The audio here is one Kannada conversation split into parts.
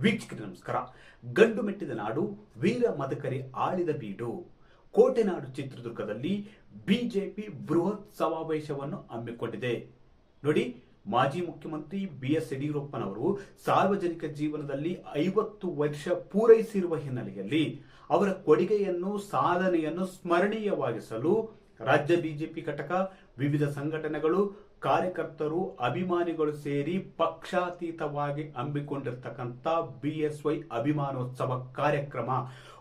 ವೀಕ್ಷಕರೇ ನಮಸ್ಕಾರ. ಗಂಡು ಮೆಟ್ಟಿದ ನಾಡು, ವೀರ ಮದಕರಿ ಆಳಿದ ಬೀಡು. ಕೋಟೆನಾಡು ಚಿತ್ರದುರ್ಗದಲ್ಲಿ ಬಿಜೆಪಿ ಬೃಹತ್ ಸಮಾವೇಶವನ್ನು ಹಮ್ಮಿಕೊಂಡಿದೆ. ನೋಡಿ, ಮಾಜಿ ಮುಖ್ಯಮಂತ್ರಿ BS ಯಡಿಯೂರಪ್ಪನವರು ಸಾರ್ವಜನಿಕ ಜೀವನದಲ್ಲಿ 50 ವರ್ಷ ಪೂರೈಸಿರುವ ಹಿನ್ನೆಲೆಯಲ್ಲಿ ಅವರ ಕೊಡುಗೆಯನ್ನು, ಸಾಧನೆಯನ್ನು ಸ್ಮರಣೀಯವಾಗಿಸಲು ರಾಜ್ಯ ಬಿಜೆಪಿ ಘಟಕ, ವಿವಿಧ ಸಂಘಟನೆಗಳು, ಕಾರ್ಯಕರ್ತರು, ಅಭಿಮಾನಿಗಳು ಸೇರಿ ಪಕ್ಷಾತೀತವಾಗಿ ಹಮ್ಮಿಕೊಂಡಿರ್ತಕ್ಕಂಥ BSY ಅಭಿಮಾನೋತ್ಸವ ಕಾರ್ಯಕ್ರಮ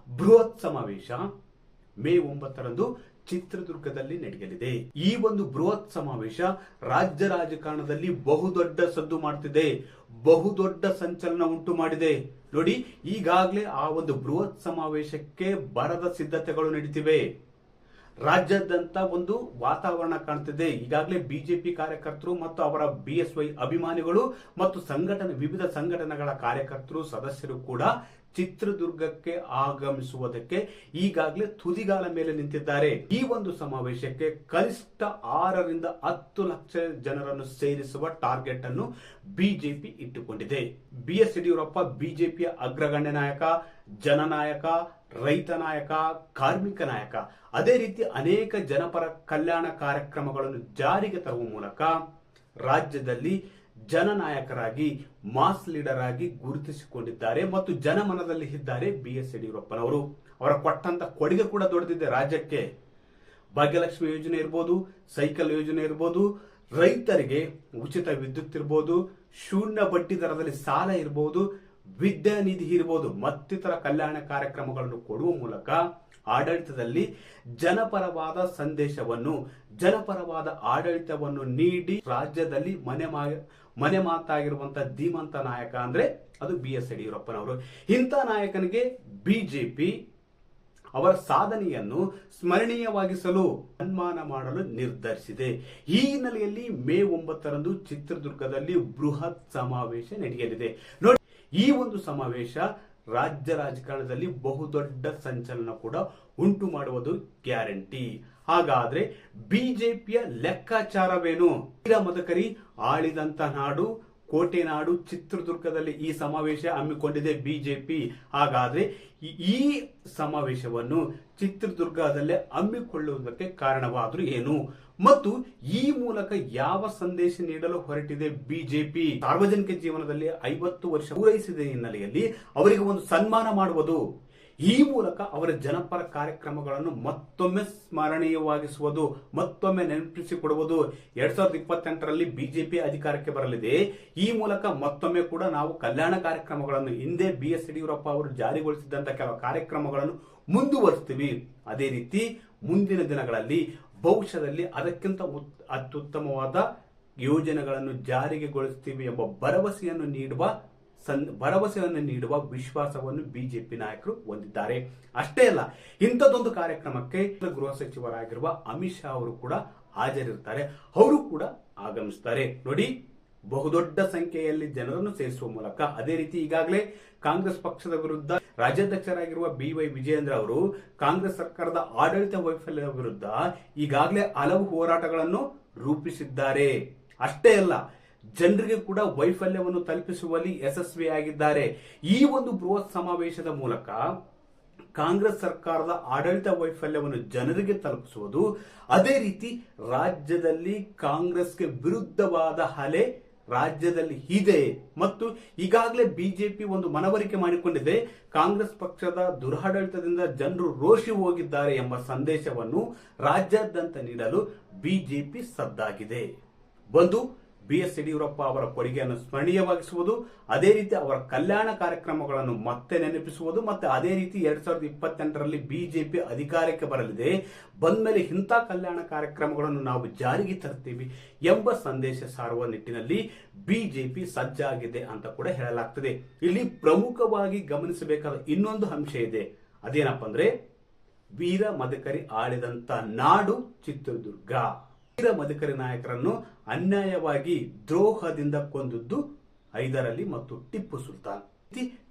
ಬೃಹತ್ ಸಮಾವೇಶ ಮೇ 9ರಂದು ಚಿತ್ರದುರ್ಗದಲ್ಲಿ ನಡೆಯಲಿದೆ. ಈ ಒಂದು ಬೃಹತ್ ಸಮಾವೇಶ ರಾಜ್ಯ ರಾಜಕಾರಣದಲ್ಲಿ ಬಹುದೊಡ್ಡ ಸದ್ದು ಮಾಡ್ತಿದೆ, ಬಹುದೊಡ್ಡ ಸಂಚಲನ ಉಂಟು ಮಾಡಿದೆ. ನೋಡಿ, ಈಗಾಗಲೇ ಆ ಒಂದು ಬೃಹತ್ ಸಮಾವೇಶಕ್ಕೆ ಬರದ ಸಿದ್ಧತೆಗಳು ನಡೀತಿವೆ. ರಾಜ್ಯಾದ್ಯಂತ ಒಂದು ವಾತಾವರಣ ಕಾಣ್ತಿದೆ. ಈಗಾಗಲೇ ಬಿಜೆಪಿ ಕಾರ್ಯಕರ್ತರು ಮತ್ತು ಅವರ BSY ಅಭಿಮಾನಿಗಳು ಮತ್ತು ವಿವಿಧ ಸಂಘಟನೆಗಳ ಕಾರ್ಯಕರ್ತರು, ಸದಸ್ಯರು ಕೂಡ ಚಿತ್ರದುರ್ಗಕ್ಕೆ ಆಗಮಿಸುವುದಕ್ಕೆ ಈಗಾಗಲೇ ತುದಿಗಾಲ ಮೇಲೆ ನಿಂತಿದ್ದಾರೆ. ಈ ಒಂದು ಸಮಾವೇಶಕ್ಕೆ ಕನಿಷ್ಠ 6 ರಿಂದ 10 ಲಕ್ಷ ಜನರನ್ನು ಸೇರಿಸುವ ಟಾರ್ಗೆಟ್ ಅನ್ನು ಬಿಜೆಪಿ ಇಟ್ಟುಕೊಂಡಿದೆ. BS ಯಡಿಯೂರಪ್ಪ ಬಿಜೆಪಿಯ ಅಗ್ರಗಣ್ಯ ನಾಯಕ, ಜನನಾಯಕ, ರೈತ ನಾಯಕ, ಕಾರ್ಮಿಕ ನಾಯಕ. ಅದೇ ರೀತಿ ಅನೇಕ ಜನಪರ ಕಲ್ಯಾಣ ಕಾರ್ಯಕ್ರಮಗಳನ್ನು ಜಾರಿಗೆ ತರುವ ಮೂಲಕ ರಾಜ್ಯದಲ್ಲಿ ಜನನಾಯಕರಾಗಿ, ಮಾಸ್ ಲೀಡರ್ ಆಗಿ ಗುರುತಿಸಿಕೊಂಡಿದ್ದಾರೆ ಮತ್ತು ಜನಮನದಲ್ಲಿ ಇದ್ದಾರೆ BS ಯಡಿಯೂರಪ್ಪನವರು. ಅವರ ಕೊಟ್ಟಂತ ಕೊಡುಗೆ ಕೂಡ ದೊಡ್ಡದಿದೆ ರಾಜ್ಯಕ್ಕೆ. ಭಾಗ್ಯಲಕ್ಷ್ಮಿ ಯೋಜನೆ ಇರ್ಬೋದು, ಸೈಕಲ್ ಯೋಜನೆ ಇರ್ಬೋದು, ರೈತರಿಗೆ ಉಚಿತ ವಿದ್ಯುತ್ ಇರ್ಬೋದು, ಶೂನ್ಯ ಬಡ್ಡಿ ದರದಲ್ಲಿ ಸಾಲ ಇರ್ಬೋದು, ವಿದ್ಯಾನಿಧಿ ಇರ್ಬೋದು, ಮತ್ತಿತರ ಕಲ್ಯಾಣ ಕಾರ್ಯಕ್ರಮಗಳನ್ನು ಕೊಡುವ ಮೂಲಕ ಆಡಳಿತದಲ್ಲಿ ಜನಪರವಾದ ಸಂದೇಶವನ್ನು, ಜನಪರವಾದ ಆಡಳಿತವನ್ನು ನೀಡಿ ರಾಜ್ಯದಲ್ಲಿ ಮನೆ ಮಾತಾಗಿರುವಂತಹ ಧೀಮಂತ ನಾಯಕ ಅಂದ್ರೆ ಅದು BS ಯಡಿಯೂರಪ್ಪನವರು. ಇಂಥ ನಾಯಕನಿಗೆ ಬಿಜೆಪಿ ಅವರ ಸಾಧನೆಯನ್ನು ಸ್ಮರಣೀಯವಾಗಿಸಲು ಸನ್ಮಾನ ಮಾಡಲು ನಿರ್ಧರಿಸಿದೆ. ಈ ಹಿನ್ನೆಲೆಯಲ್ಲಿ ಮೇ 9ರಂದು ಚಿತ್ರದುರ್ಗದಲ್ಲಿ ಬೃಹತ್ ಸಮಾವೇಶ ನಡೆಯಲಿದೆ. ನೋಡಿ, ಈ ಒಂದು ಸಮಾವೇಶ ರಾಜ್ಯ ರಾಜಕಾರಣದಲ್ಲಿ ಬಹುದೊಡ್ಡ ಸಂಚಲನ ಕೂಡ ಉಂಟು ಮಾಡುವುದು ಗ್ಯಾರಂಟಿ. ಹಾಗಾದ್ರೆ ಬಿಜೆಪಿಯ ಲೆಕ್ಕಾಚಾರವೇನು? ವೀರ ಮದಕರಿ ಆಳಿದಂತ ನಾಡು, ಕೋಟೆನಾಡು ಚಿತ್ರದುರ್ಗದಲ್ಲಿ ಈ ಸಮಾವೇಶ ಹಮ್ಮಿಕೊಂಡಿದೆ ಬಿಜೆಪಿ. ಹಾಗಾದ್ರೆ ಈ ಸಮಾವೇಶವನ್ನು ಚಿತ್ರದುರ್ಗದಲ್ಲೇ ಹಮ್ಮಿಕೊಳ್ಳುವುದಕ್ಕೆ ಕಾರಣವಾದರೂ ಏನು ಮತ್ತು ಈ ಮೂಲಕ ಯಾವ ಸಂದೇಶ ನೀಡಲು ಹೊರಟಿದೆ ಬಿಜೆಪಿ? ಸಾರ್ವಜನಿಕ ಜೀವನದಲ್ಲಿ 50 ವರ್ಷ ಪೂರೈಸಿದ ಹಿನ್ನೆಲೆಯಲ್ಲಿ ಅವರಿಗೆ ಒಂದು ಸನ್ಮಾನ ಮಾಡುವುದು, ಈ ಮೂಲಕ ಅವರ ಜನಪರ ಕಾರ್ಯಕ್ರಮಗಳನ್ನು ಮತ್ತೊಮ್ಮೆ ಸ್ಮರಣೀಯವಾಗಿಸುವುದು, ಮತ್ತೊಮ್ಮೆ ನೆನಪಿಸಿಕೊಡುವುದು. 2028ರಲ್ಲಿ ಬಿಜೆಪಿ ಅಧಿಕಾರಕ್ಕೆ ಬರಲಿದೆ. ಈ ಮೂಲಕ ಮತ್ತೊಮ್ಮೆ ಕೂಡ ನಾವು ಕಲ್ಯಾಣ ಕಾರ್ಯಕ್ರಮಗಳನ್ನು, ಹಿಂದೆ BS ಯಡಿಯೂರಪ್ಪ ಅವರು ಜಾರಿಗೊಳಿಸಿದಂತಹ ಕೆಲವು ಕಾರ್ಯಕ್ರಮಗಳನ್ನು ಮುಂದುವರಿಸ್ತೀವಿ. ಅದೇ ರೀತಿ ಮುಂದಿನ ದಿನಗಳಲ್ಲಿ, ಭವಿಷ್ಯದಲ್ಲಿ ಅದಕ್ಕಿಂತ ಅತ್ಯುತ್ತಮವಾದ ಯೋಜನೆಗಳನ್ನು ಜಾರಿಗೆಗೊಳಿಸ್ತೀವಿ ಎಂಬ ಭರವಸೆಯನ್ನು ನೀಡುವ ವಿಶ್ವಾಸವನ್ನು ಬಿಜೆಪಿ ನಾಯಕರು ಹೊಂದಿದ್ದಾರೆ. ಅಷ್ಟೇ ಅಲ್ಲ, ಇಂಥದ್ದೊಂದು ಕಾರ್ಯಕ್ರಮಕ್ಕೆ ಗೃಹ ಸಚಿವರಾಗಿರುವ ಅಮಿತ್ ಶಾ ಅವರು ಕೂಡ ಹಾಜರಿರ್ತಾರೆ. ಅವರು ಕೂಡ ಆಗಮಿಸ್ತಾರೆ. ನೋಡಿ, ಬಹುದೊಡ್ಡ ಸಂಖ್ಯೆಯಲ್ಲಿ ಜನರನ್ನು ಸೇರಿಸುವ ಮೂಲಕ, ಅದೇ ರೀತಿ ಈಗಾಗಲೇ ಕಾಂಗ್ರೆಸ್ ಪಕ್ಷದ ವಿರುದ್ಧ ರಾಜ್ಯಾಧ್ಯಕ್ಷರಾಗಿರುವ BY ವಿಜಯೇಂದ್ರ ಅವರು ಕಾಂಗ್ರೆಸ್ ಸರ್ಕಾರದ ಆಡಳಿತ ವೈಫಲ್ಯದ ವಿರುದ್ಧ ಈಗಾಗಲೇ ಹಲವು ಹೋರಾಟಗಳನ್ನು ರೂಪಿಸಿದ್ದಾರೆ. ಅಷ್ಟೇ ಅಲ್ಲ, ಜನರಿಗೆ ಕೂಡ ವೈಫಲ್ಯವನ್ನು ತಲುಪಿಸುವಲ್ಲಿ ಯಶಸ್ವಿಯಾಗಿದ್ದಾರೆ. ಈ ಒಂದು ಬೃಹತ್ ಸಮಾವೇಶದ ಮೂಲಕ ಕಾಂಗ್ರೆಸ್ ಸರ್ಕಾರದ ಆಡಳಿತ ವೈಫಲ್ಯವನ್ನು ಜನರಿಗೆ ತಲುಪಿಸುವುದು, ಅದೇ ರೀತಿ ರಾಜ್ಯದಲ್ಲಿ ಕಾಂಗ್ರೆಸ್ಗೆ ವಿರುದ್ಧವಾದ ಅಲೆ ರಾಜ್ಯದಲ್ಲಿ ಇದೆ ಮತ್ತು ಈಗಾಗಲೇ ಬಿಜೆಪಿ ಒಂದು ಮನವರಿಕೆ ಮಾಡಿಕೊಂಡಿದೆ. ಕಾಂಗ್ರೆಸ್ ಪಕ್ಷದ ದುರಾಡಳಿತದಿಂದ ಜನರು ರೋಷಿ ಹೋಗಿದ್ದಾರೆ ಎಂಬ ಸಂದೇಶವನ್ನು ರಾಜ್ಯಾದ್ಯಂತ ನೀಡಲು ಬಿಜೆಪಿ ಸದ್ದಾಗಿದೆ. ಒಂದು, BS ಯಡಿಯೂರಪ್ಪ ಅವರ ಕೊಡುಗೆಯನ್ನು ಸ್ಮರಣೀಯವಾಗಿಸುವುದು, ಅದೇ ರೀತಿ ಅವರ ಕಲ್ಯಾಣ ಕಾರ್ಯಕ್ರಮಗಳನ್ನು ಮತ್ತೆ ನೆನಪಿಸುವುದು, ಮತ್ತೆ ಅದೇ ರೀತಿ 2028ರಲ್ಲಿ ಬಿಜೆಪಿ ಅಧಿಕಾರಕ್ಕೆ ಬರಲಿದೆ. ಬಂದ್ಮೇಲೆ ಇಂಥ ಕಲ್ಯಾಣ ಕಾರ್ಯಕ್ರಮಗಳನ್ನು ನಾವು ಜಾರಿಗೆ ತರ್ತೀವಿ ಎಂಬ ಸಂದೇಶ ಸಾರುವ ನಿಟ್ಟಿನಲ್ಲಿ ಬಿಜೆಪಿ ಸಜ್ಜಾಗಿದೆ ಅಂತ ಕೂಡ ಹೇಳಲಾಗ್ತದೆ. ಇಲ್ಲಿ ಪ್ರಮುಖವಾಗಿ ಗಮನಿಸಬೇಕಾದ ಇನ್ನೊಂದು ಅಂಶ ಇದೆ. ಅದೇನಪ್ಪ ಅಂದ್ರೆ, ವೀರ ಮದಕರಿ ಆಳಿದಂತ ನಾಡು ಚಿತ್ರದುರ್ಗ. ವೀರ ಮದಕರಿ ನಾಯಕರನ್ನು ಅನ್ಯಾಯವಾಗಿ ದ್ರೋಹದಿಂದ ಕೊಂದದ್ದು ಹೈದರಾಲಿ ಮತ್ತು ಟಿಪ್ಪು ಸುಲ್ತಾನ್.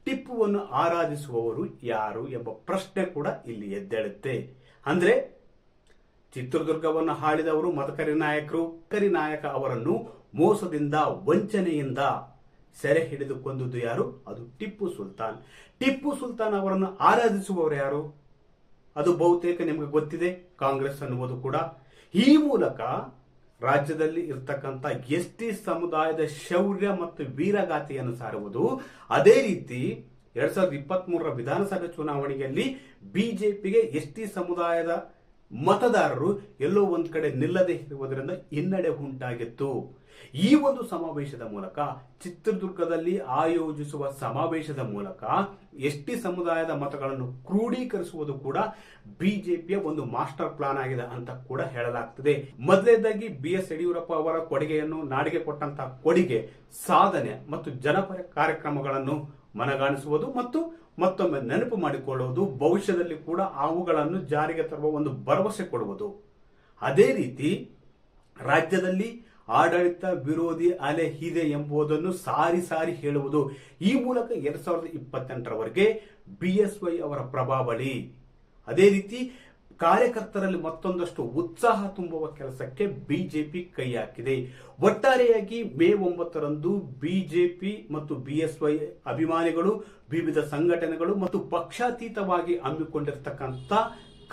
ಟಿಪ್ಪುವನ್ನು ಆರಾಧಿಸುವವರು ಯಾರು ಎಂಬ ಪ್ರಶ್ನೆ ಕೂಡ ಇಲ್ಲಿ ಎದ್ದೇಳುತ್ತೆ. ಅಂದ್ರೆ ಚಿತ್ರದುರ್ಗವನ್ನು ಆಳಿದವರು ಮದಕರಿ ನಾಯಕರು. ಮದಕರಿ ನಾಯಕ ಅವರನ್ನು ಮೋಸದಿಂದ, ವಂಚನೆಯಿಂದ ಸೆರೆ ಹಿಡಿದು ಕೊಂದದ್ದು ಯಾರು? ಅದು ಟಿಪ್ಪು ಸುಲ್ತಾನ್. ಟಿಪ್ಪು ಸುಲ್ತಾನ್ ಅವರನ್ನು ಆರಾಧಿಸುವವರು ಯಾರು? ಅದು ಬಹುತೇಕ ನಿಮಗೆ ಗೊತ್ತಿದೆ, ಕಾಂಗ್ರೆಸ್ ಅನ್ನುವುದು ಕೂಡ. ಈ ಮೂಲಕ ರಾಜ್ಯದಲ್ಲಿ ಇರ್ತಕ್ಕಂಥ ಎಸ್ಟಿ ಸಮುದಾಯದ ಶೌರ್ಯ ಮತ್ತು ವೀರಗಾಥೆಯನ್ನು ಸಾರುವುದು. ಅದೇ ರೀತಿ 2023 ವಿಧಾನಸಭೆ ಚುನಾವಣೆಯಲ್ಲಿ ಬಿಜೆಪಿಗೆ ಎಸ್ಟಿ ಸಮುದಾಯದ ಮತದಾರರು ಎಲ್ಲೋ ಒಂದ್ ಕಡೆ ನಿಲ್ಲದೆ ಇರುವುದರಿಂದ ಹಿನ್ನಡೆ ಉಂಟಾಗಿತ್ತು. ಈ ಒಂದು ಸಮಾವೇಶದ ಮೂಲಕ, ಚಿತ್ರದುರ್ಗದಲ್ಲಿ ಆಯೋಜಿಸುವ ಸಮಾವೇಶದ ಮೂಲಕ ಎಸ್ಟಿ ಸಮುದಾಯದ ಮತಗಳನ್ನು ಕ್ರೋಢೀಕರಿಸುವುದು ಕೂಡ ಬಿಜೆಪಿಯ ಒಂದು ಮಾಸ್ಟರ್ ಪ್ಲಾನ್ ಆಗಿದೆ ಅಂತ ಕೂಡ ಹೇಳಲಾಗ್ತದೆ. ಮೊದಲನೇದಾಗಿ BS ಯಡಿಯೂರಪ್ಪ ಅವರ ಕೊಡುಗೆಯನ್ನು, ನಾಡಿಗೆ ಕೊಟ್ಟಂತಹ ಕೊಡುಗೆ, ಸಾಧನೆ ಮತ್ತು ಜನಪರ ಕಾರ್ಯಕ್ರಮಗಳನ್ನು ಮನಗಾಣಿಸುವುದು ಮತ್ತು ಮತ್ತೊಮ್ಮೆ ನೆನಪು ಮಾಡಿಕೊಳ್ಳುವುದು, ಭವಿಷ್ಯದಲ್ಲಿ ಕೂಡ ಅವುಗಳನ್ನು ಜಾರಿಗೆ ತರುವ ಒಂದು ಭರವಸೆ ಕೊಡುವುದು. ಅದೇ ರೀತಿ ರಾಜ್ಯದಲ್ಲಿ ಆಡಳಿತ ವಿರೋಧಿ ಅಲೆ ಇದೆ ಎಂಬುದನ್ನು ಸಾರಿ ಸಾರಿ ಹೇಳುವುದು. ಈ ಮೂಲಕ 2028ರವರೆಗೆ BSY ಅವರ ಪ್ರಭಾವಳಿ. ಅದೇ ರೀತಿ ಕಾರ್ಯಕರ್ತರಲ್ಲಿ ಮತ್ತೊಂದಷ್ಟು ಉತ್ಸಾಹ ತುಂಬುವ ಕೆಲಸಕ್ಕೆ ಬಿಜೆಪಿ ಕೈ ಹಾಕಿದೆ. ಒಟ್ಟಾರೆಯಾಗಿ ಮೇ 9ರಂದು ಬಿಜೆಪಿ ಮತ್ತು BSY ಅಭಿಮಾನಿಗಳು, ವಿವಿಧ ಸಂಘಟನೆಗಳು ಮತ್ತು ಪಕ್ಷಾತೀತವಾಗಿ ಹಮ್ಮಿಕೊಂಡಿರತಕ್ಕಂಥ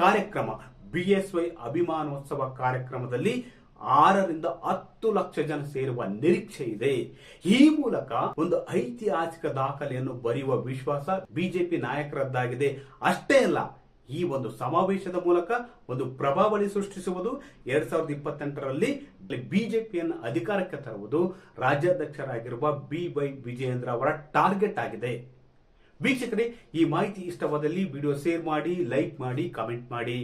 ಕಾರ್ಯಕ್ರಮ BSY ಅಭಿಮಾನೋತ್ಸವ ಕಾರ್ಯಕ್ರಮದಲ್ಲಿ 6ರಿಂದ 10 ಲಕ್ಷ ಜನ ಸೇರುವ ನಿರೀಕ್ಷೆ ಇದೆ. ಈ ಮೂಲಕ ಒಂದು ಐತಿಹಾಸಿಕ ದಾಖಲೆಯನ್ನು ಬರೆಯುವ ವಿಶ್ವಾಸ ಬಿಜೆಪಿ ನಾಯಕರದ್ದಾಗಿದೆ. ಅಷ್ಟೇ ಅಲ್ಲ, ಈ ಒಂದು ಸಮಾವೇಶದ ಮೂಲಕ ಒಂದು ಪ್ರಭಾವಳಿ ಸೃಷ್ಟಿಸುವುದು, 2028ರಲ್ಲಿ ಬಿಜೆಪಿಯನ್ನು ಅಧಿಕಾರಕ್ಕೆ ತರುವುದು ರಾಜ್ಯಾಧ್ಯಕ್ಷರಾಗಿರುವ BY ವಿಜಯೇಂದ್ರ ಅವರ ಟಾರ್ಗೆಟ್ ಆಗಿದೆ. ವೀಕ್ಷಕರೇ, ಈ ಮಾಹಿತಿ ಇಷ್ಟವಾದಲ್ಲಿ ವಿಡಿಯೋ ಶೇರ್ ಮಾಡಿ, ಲೈಕ್ ಮಾಡಿ, ಕಾಮೆಂಟ್ ಮಾಡಿ.